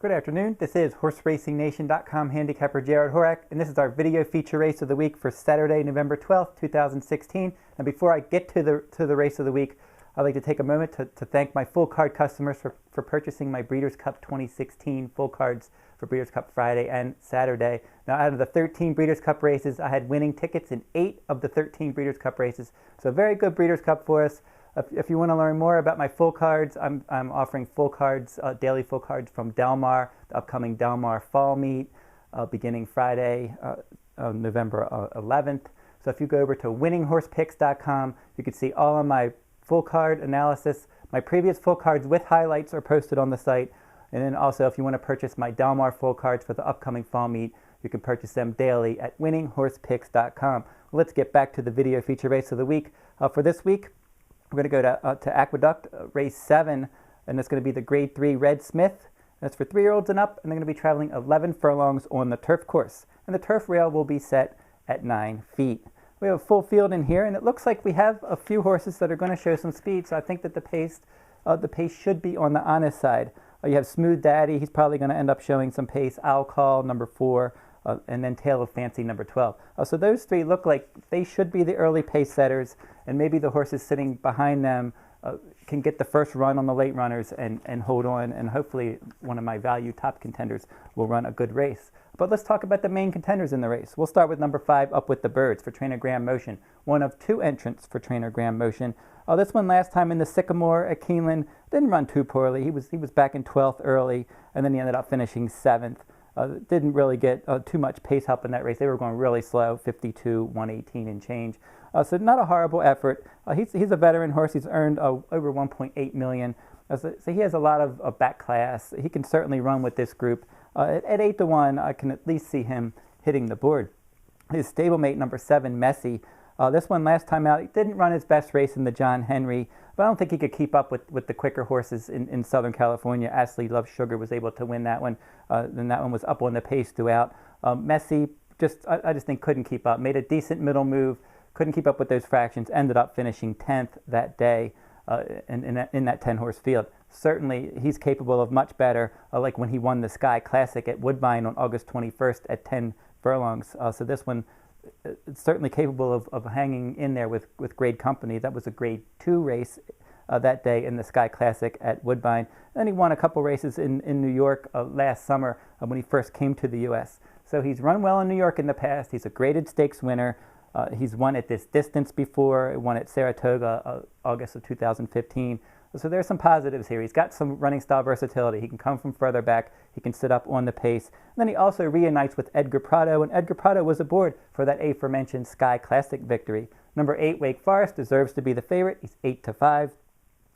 Good afternoon. This is HorseRacingNation.com handicapper Jarrod Horak, and this is our video feature race of the week for Saturday, November 12th, 2016. And before I get to the race of the week, I'd like to take a moment to thank my full card customers for purchasing my Breeders' Cup 2016 full cards for Breeders' Cup Friday and Saturday. Now, out of the 13 Breeders' Cup races, I had winning tickets in 8 of the 13 Breeders' Cup races. So a very good Breeders' Cup for us. If you want to learn more about my full cards, I'm offering full cards, daily full cards from Del Mar, the upcoming Del Mar Fall Meet, beginning Friday, November 11th. So if you go over to winninghorsepicks.com, you can see all of my full card analysis. My previous full cards with highlights are posted on the site. And then also, if you want to purchase my Del Mar full cards for the upcoming Fall Meet, you can purchase them daily at winninghorsepicks.com. Let's get back to the video feature race of the week. For this week, we're going to go to Aqueduct, race 7, and it's going to be the Grade 3 Red Smith. That's for 3-year-olds and up, and they're going to be traveling 11 furlongs on the turf course. And the turf rail will be set at 9 feet. We have a full field in here, and it looks like we have a few horses that are going to show some speed, so I think that the pace should be on the honest side. You have Smooth Daddy. He's probably going to end up showing some pace. I'll Call, number 4. And then Tale of Fancy, number 12. So those three look like they should be the early pace setters, and maybe the horses sitting behind them can get the first run on the late runners and hold on, and hopefully one of my value top contenders will run a good race. But let's talk about the main contenders in the race. We'll start with number 5, Up With the Birds for Trainer Graham Motion, one of 2 entrants for Trainer Graham Motion. This one last time in the Sycamore at Keeneland didn't run too poorly. He was back in 12th early, and then he ended up finishing 7th. Didn't really get too much pace help in that race. They were going really slow, 52, 118 and change. So not a horrible effort. He's a veteran horse. He's earned over $1.8 million. So he has a lot of back class. He can certainly run with this group. At 8-1, I can at least see him hitting the board. His stablemate, number 7, Messi. This one last time out, he didn't run his best race in the John Henry, but I don't think he could keep up with the quicker horses in Southern California. Ashley Love Sugar was able to win that one. Then that one was up on the pace throughout. Messi, I just think couldn't keep up. Made a decent middle move, couldn't keep up with those fractions, ended up finishing 10th that day in that 10-horse field. Certainly, he's capable of much better, like when he won the Sky Classic at Woodbine on August 21st at 10 furlongs. So this one, it's certainly capable of hanging in there with grade company. That was a Grade 2 race that day in the Sky Classic at Woodbine. Then he won a couple races in New York last summer when he first came to the U.S. So he's run well in New York in the past. He's a graded stakes winner. He's won at this distance before. He won at Saratoga August of 2015. So there's some positives here. He's got some running style versatility. He can come from further back. He can sit up on the pace. And then he also reunites with Edgar Prado, and Edgar Prado was aboard for that aforementioned Sky Classic victory. Number 8, Wake Forest, deserves to be the favorite. He's 8-5.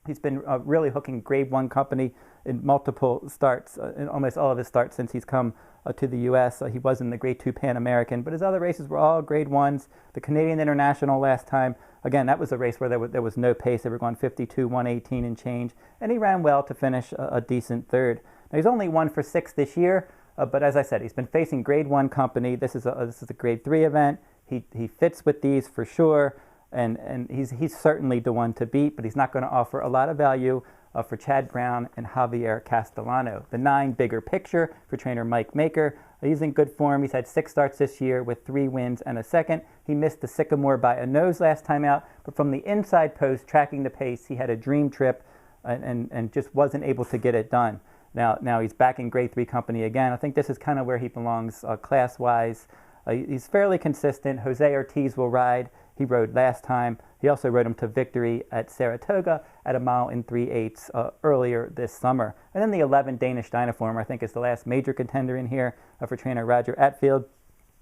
He's been really hooking Grade 1 company in multiple starts, in almost all of his starts since he's come to the U.S. He was in the Grade 2 Pan American, but his other races were all Grade 1s. The Canadian International last time, again, that was a race where there was no pace. They were going 52, 118 and change, and he ran well to finish a decent third. Now, he's only 1 for 6 this year, but as I said, he's been facing Grade 1 company. This is a Grade 3 event. He fits with these for sure. And he's certainly the one to beat, but he's not going to offer a lot of value for Chad Brown and Javier Castellano. The 9, Bigger Picture for trainer Mike Maker. He's in good form. He's had 6 starts this year with 3 wins and a second. He missed the Sycamore by a nose last time out, but from the inside post, tracking the pace, he had a dream trip and just wasn't able to get it done. Now he's back in Grade 3 company again. I think this is kind of where he belongs class-wise. He's fairly consistent. Jose Ortiz will ride. He rode last time. He also rode him to victory at Saratoga at 1 3/8 earlier this summer. And then the 11, Danish Dynaformer, I think is the last major contender in here for trainer Roger Atfield.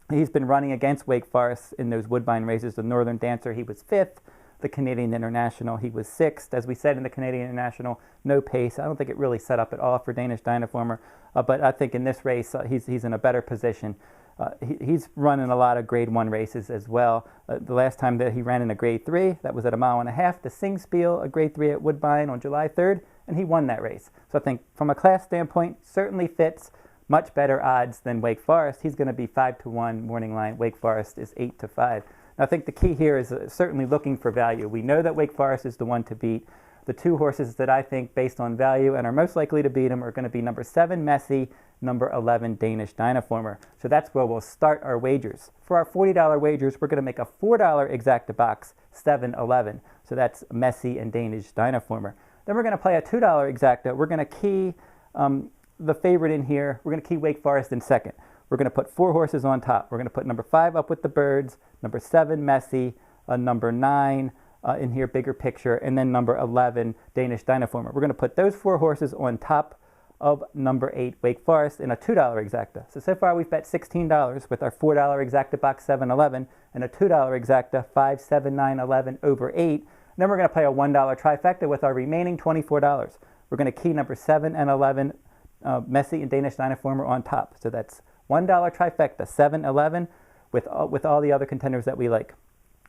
He's been running against Wake Forest in those Woodbine races. The Northern Dancer, he was 5th. The Canadian International, he was 6th. As we said in the Canadian International, no pace. I don't think it really set up at all for Danish Dynaformer. But I think in this race, he's in a better position. He's running a lot of Grade 1 races as well. The last time that he ran in a Grade 3, that was at 1.5 miles, the Singspiel, a Grade 3 at Woodbine on July 3rd, and he won that race. So I think from a class standpoint, certainly fits much better odds than Wake Forest. He's going to be 5-1 morning line. Wake Forest is 8-5. Now, I think the key here is certainly looking for value. We know that Wake Forest is the one to beat. The two horses that I think, based on value and are most likely to beat him, are going to be number 7, Messi, number 11, Danish Dynaformer. So that's where we'll start our wagers. For our $40 wagers, we're going to make a $4 exacta box, 7-11. So that's Messi and Danish Dynaformer. Then we're going to play a $2 exacta. We're going to key the favorite in here. We're going to key Wake Forest in second. We're going to put 4 horses on top. We're going to put number 5 Up with the Birds, number 7 Messi, number 9 in here, bigger picture, and then number 11 Danish Dynaformer. We're going to put those 4 horses on top of number 8 Wake Forest in a $2 exacta. So far we've bet $16 with our $4 exacta box 7-11 and a $2 exacta 5-7-9-11 over 8. Then we're going to play a $1 trifecta with our remaining $24. We're going to key number 7 and 11 Messi and Danish Dynaformer on top. So that's $1 trifecta, 7-11 with all the other contenders that we like.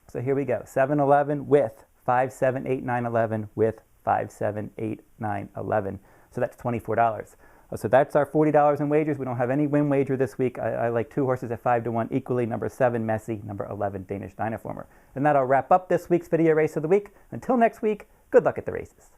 So here we go, 7-11 with 5-7-8-9-11 with 5-7-8-9-11. So that's $24. So that's our $40 in wagers. We don't have any win wager this week. I like 2 horses at 5-1 equally, number 7 Messi, number 11 Danish Dynaformer. And that'll wrap up this week's video race of the week. Until next week, good luck at the races.